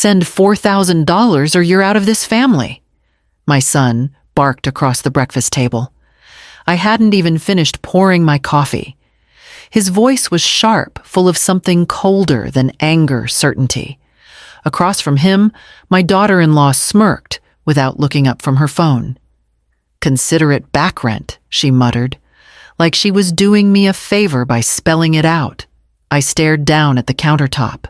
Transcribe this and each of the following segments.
Send $4,000 or you're out of this family," my son barked across the breakfast table. I hadn't even finished pouring my coffee. His voice was sharp, full of something colder than anger, certainty. Across from him, my daughter-in-law smirked without looking up from her phone. "Consider it back rent," she muttered, like she was doing me a favor by spelling it out. I stared down at the countertop.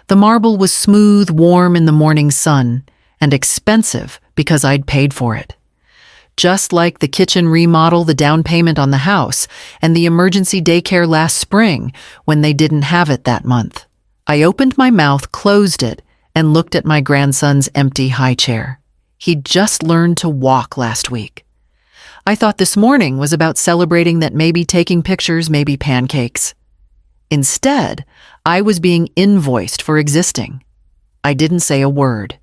The marble was smooth, warm in the morning sun, and expensive because I'd paid for it. Just like the kitchen remodel, the down payment on the house, and the emergency daycare last spring when they didn't have it that month. I opened my mouth, closed it, and looked at my grandson's empty high chair. He'd just learned to walk last week. I thought this morning was about celebrating that maybe taking pictures, maybe pancakes. Instead, I was being invoiced for existing. I didn't say a word.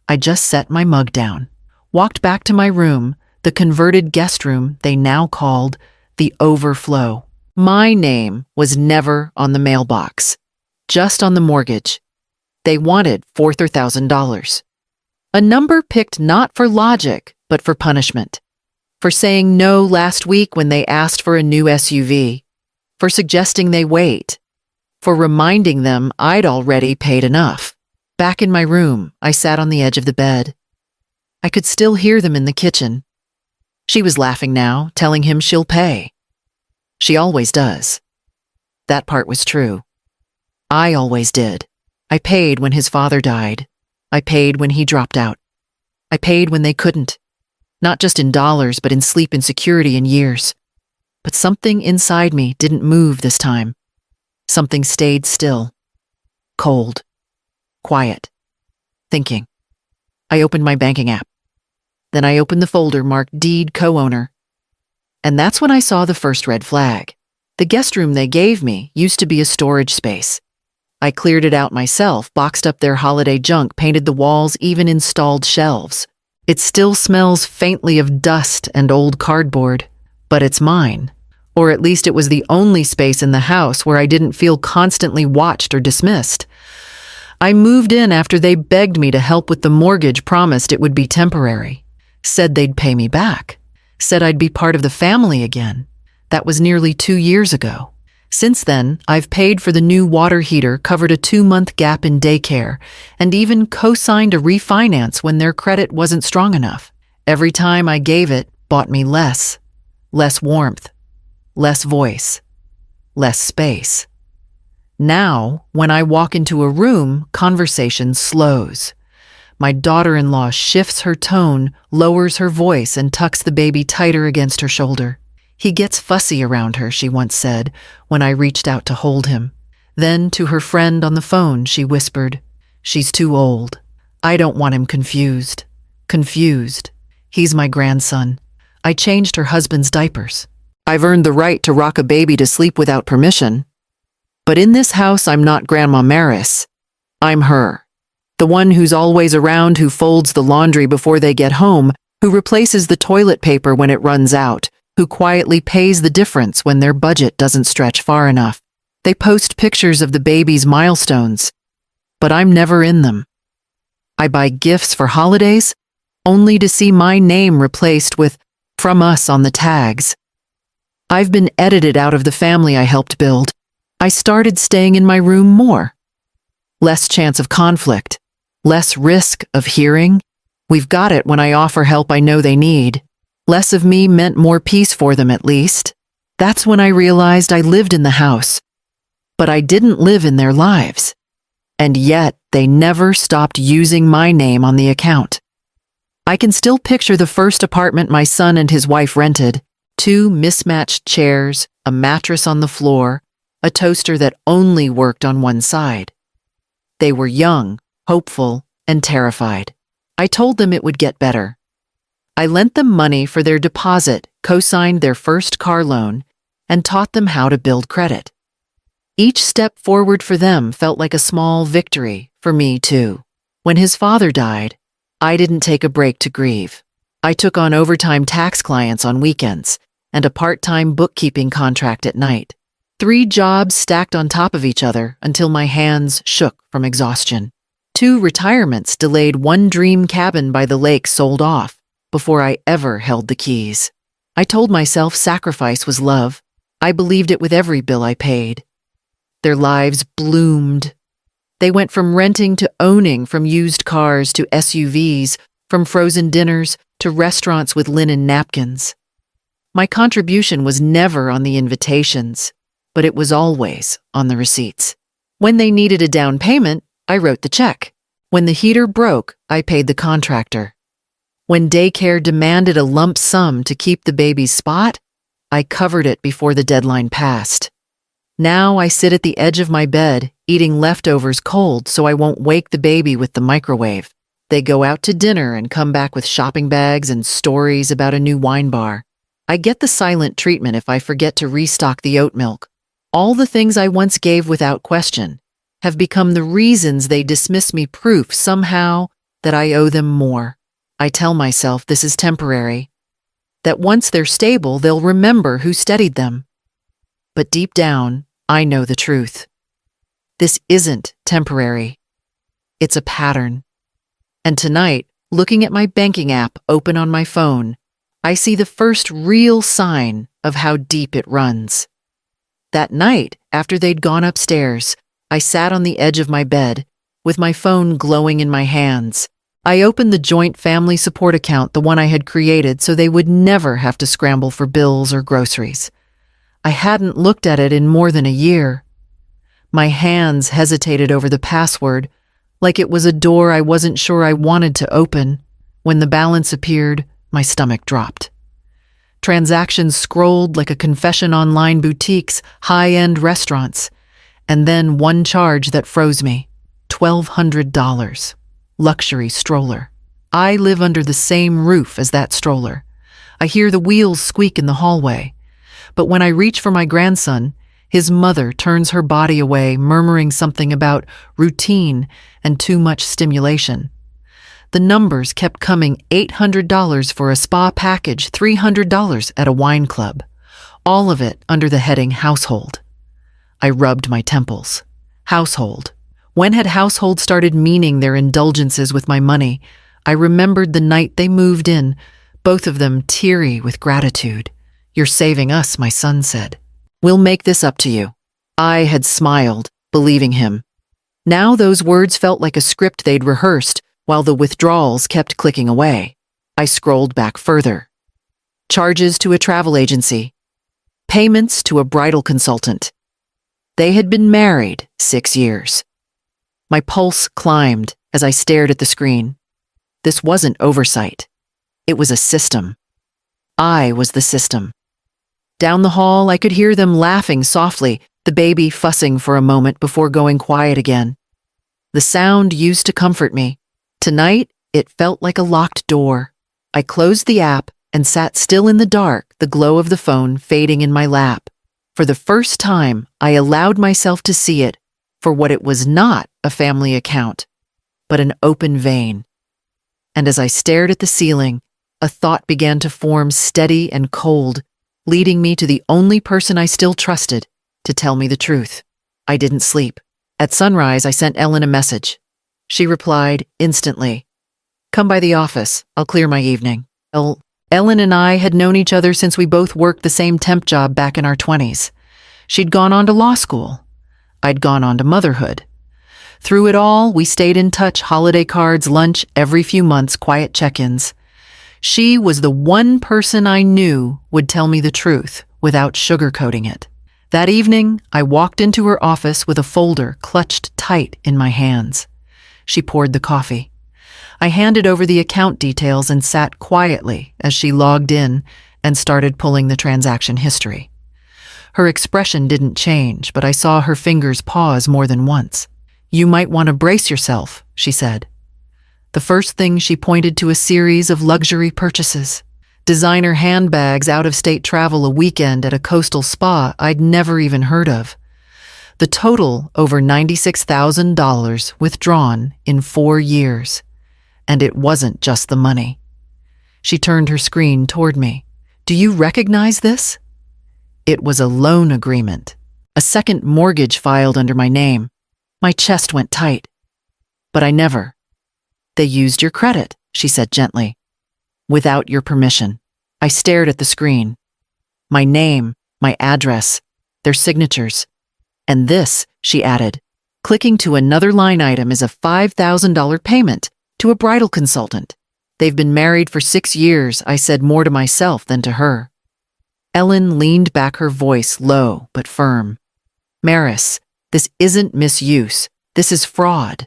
I just set my mug down, walked back to my room, the converted guest room they now called the overflow. My name was never on the mailbox, just on the mortgage. They wanted $4,000. A number picked not for logic, but for punishment. For saying no last week when they asked for a new SUV. For suggesting they wait. For reminding them I'd already paid enough. Back in my room, I sat on the edge of the bed. I could still hear them in the kitchen. She was laughing now, telling him she'll pay. She always does. That part was true. I always did. I paid when his father died. I paid when he dropped out. I paid when they couldn't. Not just in dollars, but in sleep insecurity and years. But something inside me didn't move this time. Something stayed still. Cold. Quiet. Thinking. I opened my banking app. Then I opened the folder marked Deed Co-owner. And that's when I saw the first red flag. The guest room they gave me used to be a storage space. I cleared it out myself, boxed up their holiday junk, painted the walls, even installed shelves. It still smells faintly of dust and old cardboard, but it's mine. Or at least it was the only space in the house where I didn't feel constantly watched or dismissed. I moved in after they begged me to help with the mortgage, promised it would be temporary. Said they'd pay me back. Said I'd be part of the family again. That was nearly 2 years ago. Since then, I've paid for the new water heater, covered a 2-month gap in daycare, and even co-signed a refinance when their credit wasn't strong enough. Every time I gave it bought me less. Less warmth. Less voice. Less space. Now, when I walk into a room, conversation slows. My daughter-in-law shifts her tone, lowers her voice, and tucks the baby tighter against her shoulder. "He gets fussy around her," she once said, when I reached out to hold him. Then, to her friend on the phone, she whispered, "She's too old. I don't want him confused." Confused. He's my grandson. I changed her husband's diapers. I've earned the right to rock a baby to sleep without permission. But in this house, I'm not Grandma Maris. I'm her. The one who's always around, who folds the laundry before they get home, who replaces the toilet paper when it runs out, who quietly pays the difference when their budget doesn't stretch far enough. They post pictures of the baby's milestones, but I'm never in them. I buy gifts for holidays, only to see my name replaced with "from us" on the tags. I've been edited out of the family I helped build. I started staying in my room more. Less chance of conflict. Less risk of hearing, "We've got it," when I offer help I know they need. Less of me meant more peace for them, at least. That's when I realized I lived in the house. But I didn't live in their lives. And yet, they never stopped using my name on the account. I can still picture the first apartment my son and his wife rented. 2 mismatched chairs, a mattress on the floor, a toaster that only worked on one side. They were young, hopeful, and terrified. I told them it would get better. I lent them money for their deposit, co-signed their first car loan, and taught them how to build credit. Each step forward for them felt like a small victory for me, too. When his father died, I didn't take a break to grieve. I took on overtime tax clients on weekends and a part-time bookkeeping contract at night. 3 jobs stacked on top of each other until my hands shook from exhaustion. 2 retirements delayed, 1 dream cabin by the lake sold off before I ever held the keys. I told myself sacrifice was love. I believed it with every bill I paid. Their lives bloomed. They went from renting to owning, from used cars to SUVs, from frozen dinners to restaurants with linen napkins. My contribution was never on the invitations, but it was always on the receipts. When they needed a down payment, I wrote the check. When the heater broke, I paid the contractor. When daycare demanded a lump sum to keep the baby's spot, I covered it before the deadline passed. Now I sit at the edge of my bed, eating leftovers cold so I won't wake the baby with the microwave. They go out to dinner and come back with shopping bags and stories about a new wine bar. I get the silent treatment if I forget to restock the oat milk. All the things I once gave without question have become the reasons they dismiss me, proof somehow that I owe them more. I tell myself this is temporary, that once they're stable, they'll remember who steadied them. But deep down, I know the truth. This isn't temporary. It's a pattern. And tonight, looking at my banking app open on my phone, I see the first real sign of how deep it runs. That night, after they'd gone upstairs, I sat on the edge of my bed, with my phone glowing in my hands. I opened the joint family support account, the one I had created so they would never have to scramble for bills or groceries. I hadn't looked at it in more than a year. My hands hesitated over the password, like it was a door I wasn't sure I wanted to open. When the balance appeared, my stomach dropped. Transactions scrolled like a confession: online boutiques, high-end restaurants, and then one charge that froze me: $1,200. Luxury stroller. I live under the same roof as that stroller. I hear the wheels squeak in the hallway. But when I reach for my grandson, his mother turns her body away, murmuring something about routine and too much stimulation. The numbers kept coming: $800 for a spa package, $300 at a wine club. All of it under the heading household. I rubbed my temples. Household. When had household started meaning their indulgences with my money? I remembered the night they moved in, both of them teary with gratitude. "You're saving us," my son said. "We'll make this up to you." I had smiled, believing him. Now those words felt like a script they'd rehearsed, while the withdrawals kept clicking away. I scrolled back further. Charges to a travel agency. Payments to a bridal consultant. They had been married 6 years. My pulse climbed as I stared at the screen. This wasn't oversight. It was a system. I was the system. Down the hall, I could hear them laughing softly, the baby fussing for a moment before going quiet again. The sound used to comfort me. Tonight, it felt like a locked door. I closed the app and sat still in the dark, the glow of the phone fading in my lap. For the first time, I allowed myself to see it for what it was: not a family account, but an open vein. And as I stared at the ceiling, a thought began to form, steady and cold, leading me to the only person I still trusted to tell me the truth. I didn't sleep. At sunrise, I sent Ellen a message. She replied instantly. "Come by the office. I'll clear my evening." Ellen and I had known each other since we both worked the same temp job back in our 20s. She'd gone on to law school. I'd gone on to motherhood. Through it all, we stayed in touch: holiday cards, lunch every few months, quiet check-ins. She was the one person I knew would tell me the truth without sugarcoating it. That evening, I walked into her office with a folder clutched tight in my hands. She poured the coffee. I handed over the account details and sat quietly as she logged in and started pulling the transaction history. Her expression didn't change, but I saw her fingers pause more than once. "You might want to brace yourself," she said. The first thing, she pointed to a series of luxury purchases. Designer handbags, out-of-state travel, a weekend at a coastal spa I'd never even heard of. The total, over $96,000 withdrawn in 4 years. And it wasn't just the money. She turned her screen toward me. "Do you recognize this?" It was a loan agreement. A second mortgage filed under my name. My chest went tight. But I never. They used your credit, she said gently. Without your permission. I stared at the screen. My name, my address, their signatures. And this, she added, clicking to another line item, is a $5,000 payment to a bridal consultant. They've been married for 6 years, I said, more to myself than to her. Ellen leaned back, her voice low but firm. Maris, this isn't misuse. This is fraud.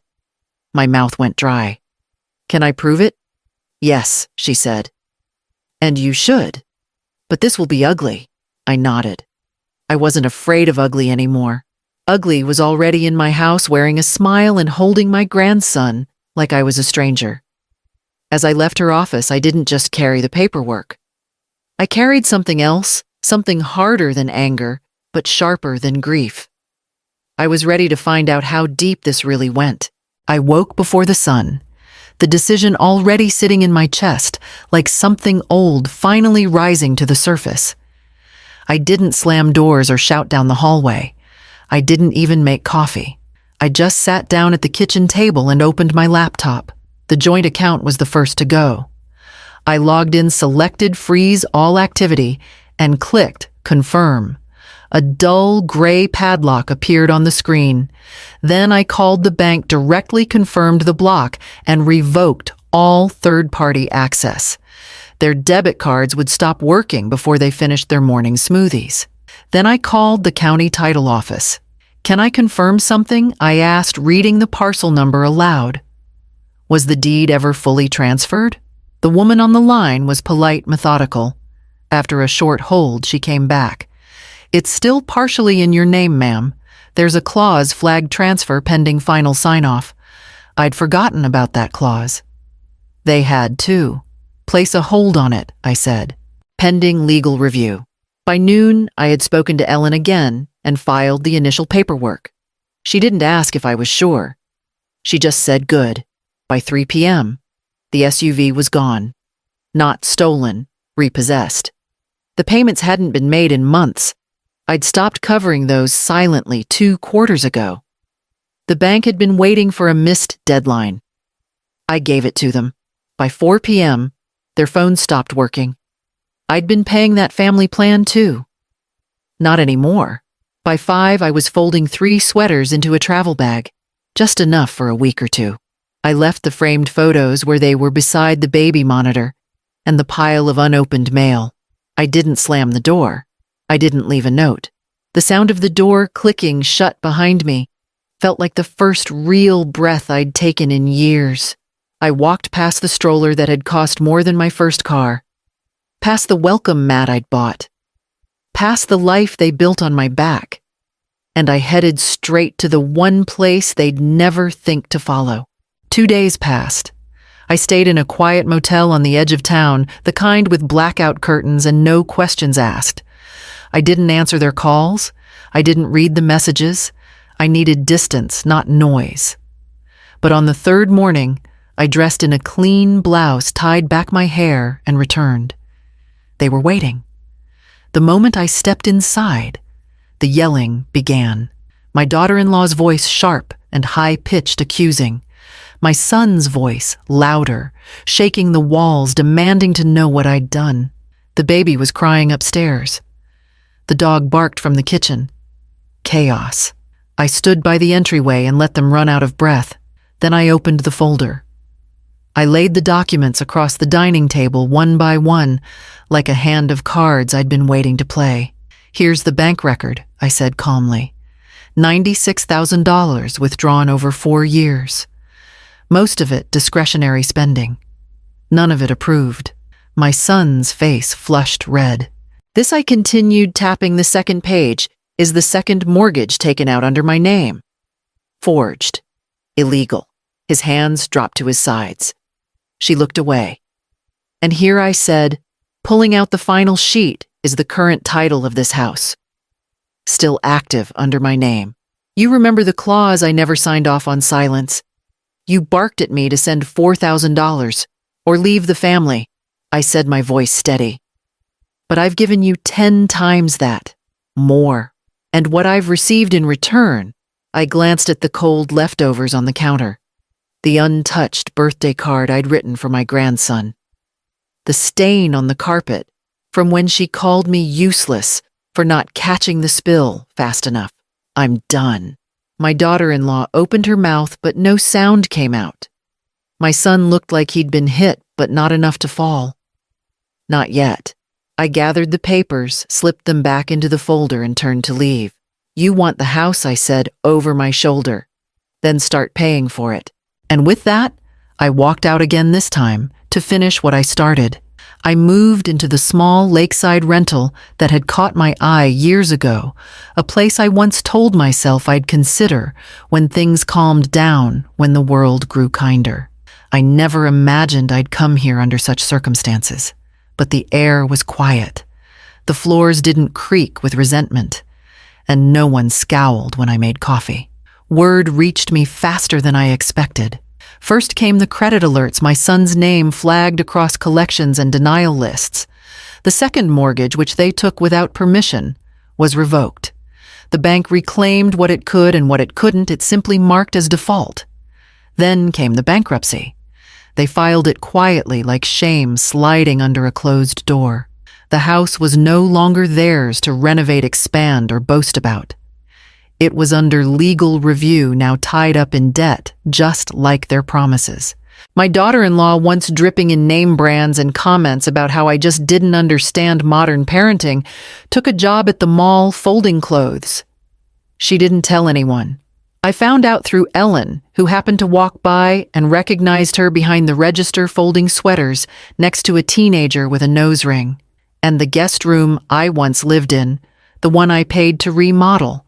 My mouth went dry. Can I prove it? Yes, she said. And you should. But this will be ugly. I nodded. I wasn't afraid of ugly anymore. Ugly was already in my house, wearing a smile and holding my grandson like I was a stranger. As I left her office, I didn't just carry the paperwork. I carried something else, something harder than anger, but sharper than grief. I was ready to find out how deep this really went. I woke before the sun, the decision already sitting in my chest, like something old finally rising to the surface. I didn't slam doors or shout down the hallway. I didn't even make coffee. I just sat down at the kitchen table and opened my laptop. The joint account was the first to go. I logged in, selected freeze all activity, and clicked confirm. A dull gray padlock appeared on the screen. Then I called the bank, directly confirmed the block, and revoked all third-party access. Their debit cards would stop working before they finished their morning smoothies. Then I called the county title office. Can I confirm something? I asked, reading the parcel number aloud. Was the deed ever fully transferred? The woman on the line was polite, methodical. After a short hold, she came back. It's still partially in your name, ma'am. There's a clause flagged transfer pending final sign-off. I'd forgotten about that clause. They had too. Place a hold on it, I said. Pending legal review. By noon, I had spoken to Ellen again and filed the initial paperwork. She didn't ask if I was sure. She just said good. By 3 p.m., the SUV was gone. Not stolen, repossessed. The payments hadn't been made in months. I'd stopped covering those silently 2 quarters ago. The bank had been waiting for a missed deadline. I gave it to them. By 4 p.m., their phones stopped working. I'd been paying that family plan too. Not anymore. By 5, I was folding 3 sweaters into a travel bag, just enough for a week or 2. I left the framed photos where they were beside the baby monitor and the pile of unopened mail. I didn't slam the door. I didn't leave a note. The sound of the door clicking shut behind me felt like the first real breath I'd taken in years. I walked past the stroller that had cost more than my first car, past the welcome mat I'd bought, past the life they built on my back, and I headed straight to the one place they'd never think to follow. 2 days passed. I stayed in a quiet motel on the edge of town, the kind with blackout curtains and no questions asked. I didn't answer their calls. I didn't read the messages. I needed distance, not noise. But on the 3rd morning, I dressed in a clean blouse, tied back my hair, and returned. They were waiting. The moment I stepped inside, the yelling began. My daughter-in-law's voice sharp and high-pitched, accusing. My son's voice louder, shaking the walls, demanding to know what I'd done. The baby was crying upstairs. The dog barked from the kitchen. Chaos. I stood by the entryway and let them run out of breath. Then I opened the folder. I laid the documents across the dining table one by one, like a hand of cards I'd been waiting to play. Here's the bank record, I said calmly. $96,000 withdrawn over 4 years. Most of it discretionary spending. None of it approved. My son's face flushed red. This, I continued, tapping the 2nd page, is the 2nd mortgage taken out under my name. Forged. Illegal. His hands dropped to his sides. She looked away. And here I said, pulling out the final sheet is the current title of this house. Still active under my name. You remember the clause I never signed off on silence. You barked at me to send $4,000 or leave the family. I said, my voice steady. But I've given you 10 times that. More. And what I've received in return, I glanced at the cold leftovers on the counter. The untouched birthday card I'd written for my grandson. The stain on the carpet from when she called me useless for not catching the spill fast enough. I'm done. My daughter-in-law opened her mouth, but no sound came out. My son looked like he'd been hit, but not enough to fall. Not yet. I gathered the papers, slipped them back into the folder, and turned to leave. You want the house, I said, over my shoulder. Then start paying for it. And with that, I walked out again this time to finish what I started. I moved into the small lakeside rental that had caught my eye years ago, a place I once told myself I'd consider when things calmed down, when the world grew kinder. I never imagined I'd come here under such circumstances, but the air was quiet. The floors didn't creak with resentment, and no one scowled when I made coffee. Word reached me faster than I expected. First came the credit alerts, my son's name flagged across collections and denial lists. The second mortgage, which they took without permission, was revoked. The bank reclaimed what it could, and what it couldn't, it simply marked as default. Then came the bankruptcy. They filed it quietly, like shame sliding under a closed door. The house was no longer theirs to renovate, expand, or boast about. It was under legal review, now tied up in debt, just like their promises. My daughter-in-law, once dripping in name brands and comments about how I just didn't understand modern parenting, took a job at the mall folding clothes. She didn't tell anyone. I found out through Ellen, who happened to walk by and recognized her behind the register folding sweaters next to a teenager with a nose ring. And the guest room I once lived in, the one I paid to remodel,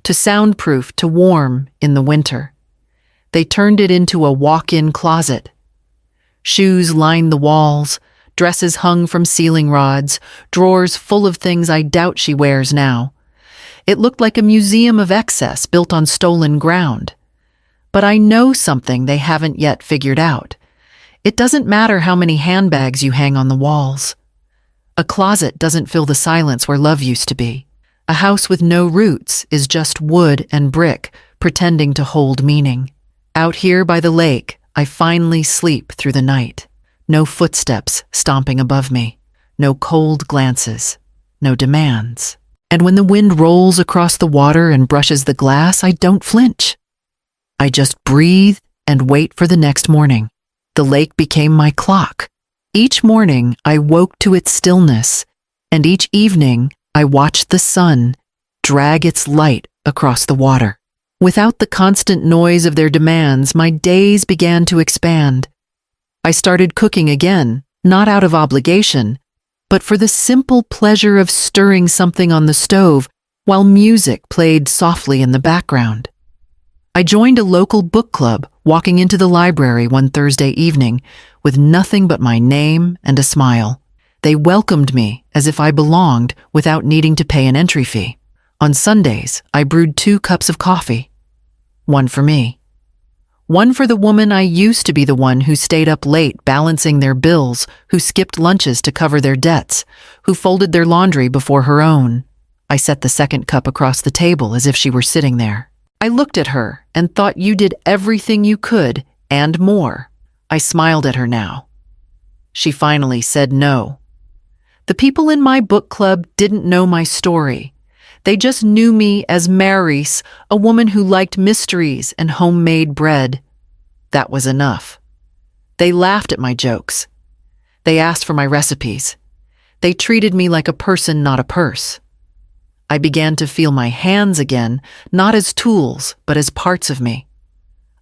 to soundproof, to warm in the winter. They turned it into a walk-in closet. Shoes lined the walls, dresses hung from ceiling rods, drawers full of things I doubt she wears now. It looked like a museum of excess built on stolen ground. But I know something they haven't yet figured out. It doesn't matter how many handbags you hang on the walls. A closet doesn't fill the silence where love used to be. A house with no roots is just wood and brick, pretending to hold meaning. Out here by the lake, I finally sleep through the night. No footsteps stomping above me. No cold glances. No demands. And when the wind rolls across the water and brushes the glass, I don't flinch. I just breathe and wait for the next morning. The lake became my clock. Each morning, I woke to its stillness, and each evening, I watched the sun drag its light across the water. Without the constant noise of their demands, my days began to expand. I started cooking again, not out of obligation, but for the simple pleasure of stirring something on the stove while music played softly in the background. I joined a local book club, walking into the library one Thursday evening with nothing but my name and a smile. They welcomed me as if I belonged without needing to pay an entry fee. On Sundays, I brewed 2 cups of coffee. One for me. One for the woman I used to be, the one who stayed up late balancing their bills, who skipped lunches to cover their debts, who folded their laundry before her own. I set the second cup across the table as if she were sitting there. I looked at her and thought, you did everything you could and more. I smiled at her now. She finally said no. The people in my book club didn't know my story. They just knew me as Maryse, a woman who liked mysteries and homemade bread. That was enough. They laughed at my jokes. They asked for my recipes. They treated me like a person, not a purse. I began to feel my hands again, not as tools, but as parts of me.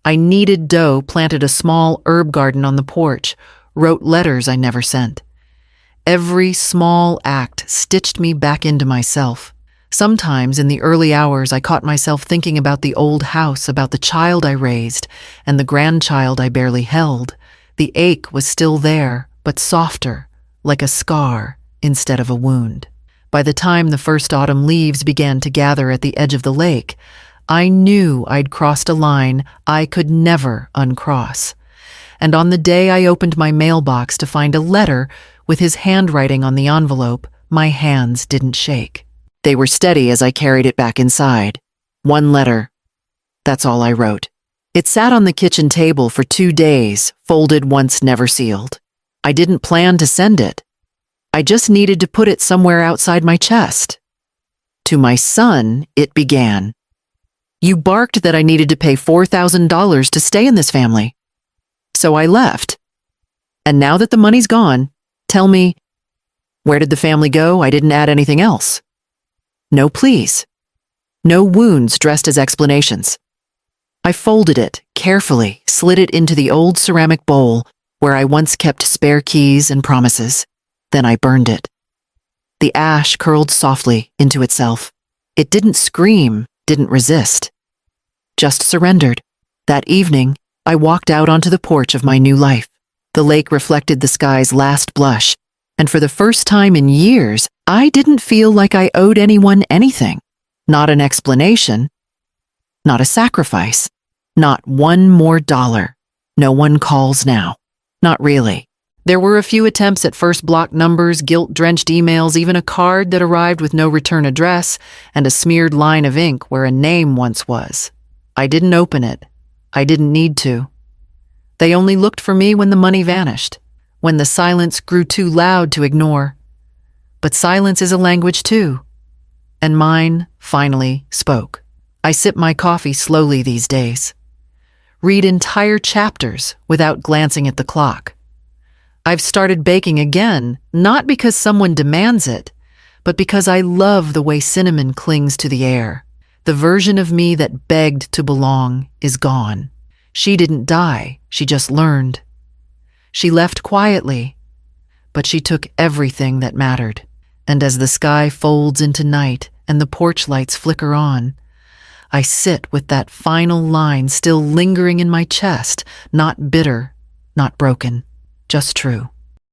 I kneaded dough, planted a small herb garden on the porch, wrote letters I never sent. Every small act stitched me back into myself. Sometimes in the early hours, I caught myself thinking about the old house, about the child I raised, and the grandchild I barely held. The ache was still there, but softer, like a scar instead of a wound. By the time the first autumn leaves began to gather at the edge of the lake, I knew I'd crossed a line I could never uncross. And on the day I opened my mailbox to find a letter with his handwriting on the envelope, my hands didn't shake. They were steady as I carried it back inside. One letter. That's all I wrote. It sat on the kitchen table for 2 days, folded once never sealed. I didn't plan to send it. I just needed to put it somewhere outside my chest. To my son, it began. You barked that I needed to pay $4,000 to stay in this family. So I left. And now that the money's gone, tell me, where did the family go? I didn't add anything else. No please. No wounds dressed as explanations. I folded it carefully, slid it into the old ceramic bowl where I once kept spare keys and promises. Then I burned it. The ash curled softly into itself. It didn't scream, didn't resist. Just surrendered. That evening, I walked out onto the porch of my new life. The lake reflected the sky's last blush, and for the first time in years, I didn't feel like I owed anyone anything. Not an explanation. Not a sacrifice. Not one more dollar. No one calls now. Not really. There were a few attempts at first block numbers, guilt-drenched emails, even a card that arrived with no return address, and a smeared line of ink where a name once was. I didn't open it. I didn't need to. They only looked for me when the money vanished, when the silence grew too loud to ignore. But silence is a language too. And mine finally spoke. I sip my coffee slowly these days. Read entire chapters without glancing at the clock. I've started baking again, not because someone demands it, but because I love the way cinnamon clings to the air. The version of me that begged to belong is gone. She didn't die, she just learned. She left quietly, but she took everything that mattered. And as the sky folds into night and the porch lights flicker on, I sit with that final line still lingering in my chest, not bitter, not broken, just true.